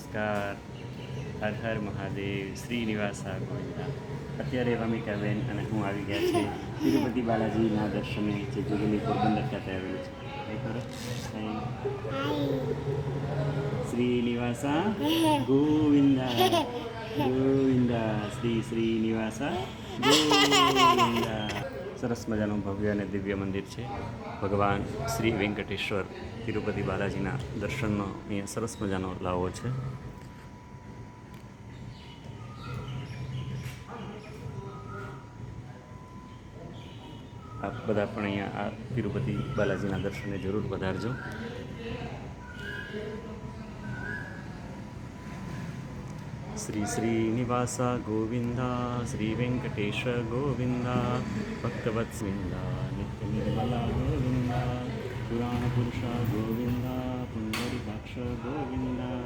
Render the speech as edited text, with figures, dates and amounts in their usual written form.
નમસ્કાર. હર હર મહાદેવ. શ્રીનિવાસા ગોવિંદા. અત્યારે રમિકાબેન અને હું આવી ગયા છે તિરુપતિ બાલાજીના દર્શને, જે જુગલી પોરબંદર ખાતે આવેલું છે. કઈ કરો શ્રીનિવાસા ગોવિંદા ગોવિંદા. શ્રી શ્રીનિવાસા ગોવિંદા. સરસ મજાનું ભવ્ય અને દિવ્ય મંદિર છે. ભગવાન શ્રી વેંકટેશ્વર તિરુપતિ બાલાજીના દર્શનનો અહીંયા સરસ મજાનો લાવો છે. આપ બધા પણ અહીંયા આ તિરુપતિ બાલાજીના દર્શને જરૂર પધારજો. શ્રી શ્રીનિવાસા ગોવિંદા. શ્રી વેંકટેશ ગોવિંદા. ભક્તવત્સવિંદા. નિત્ય નિર્મલા ગોવિંદા. પુરાણ પુરુષા ગોવિંદા. પુંડરીકાક્ષ ગોવિંદા.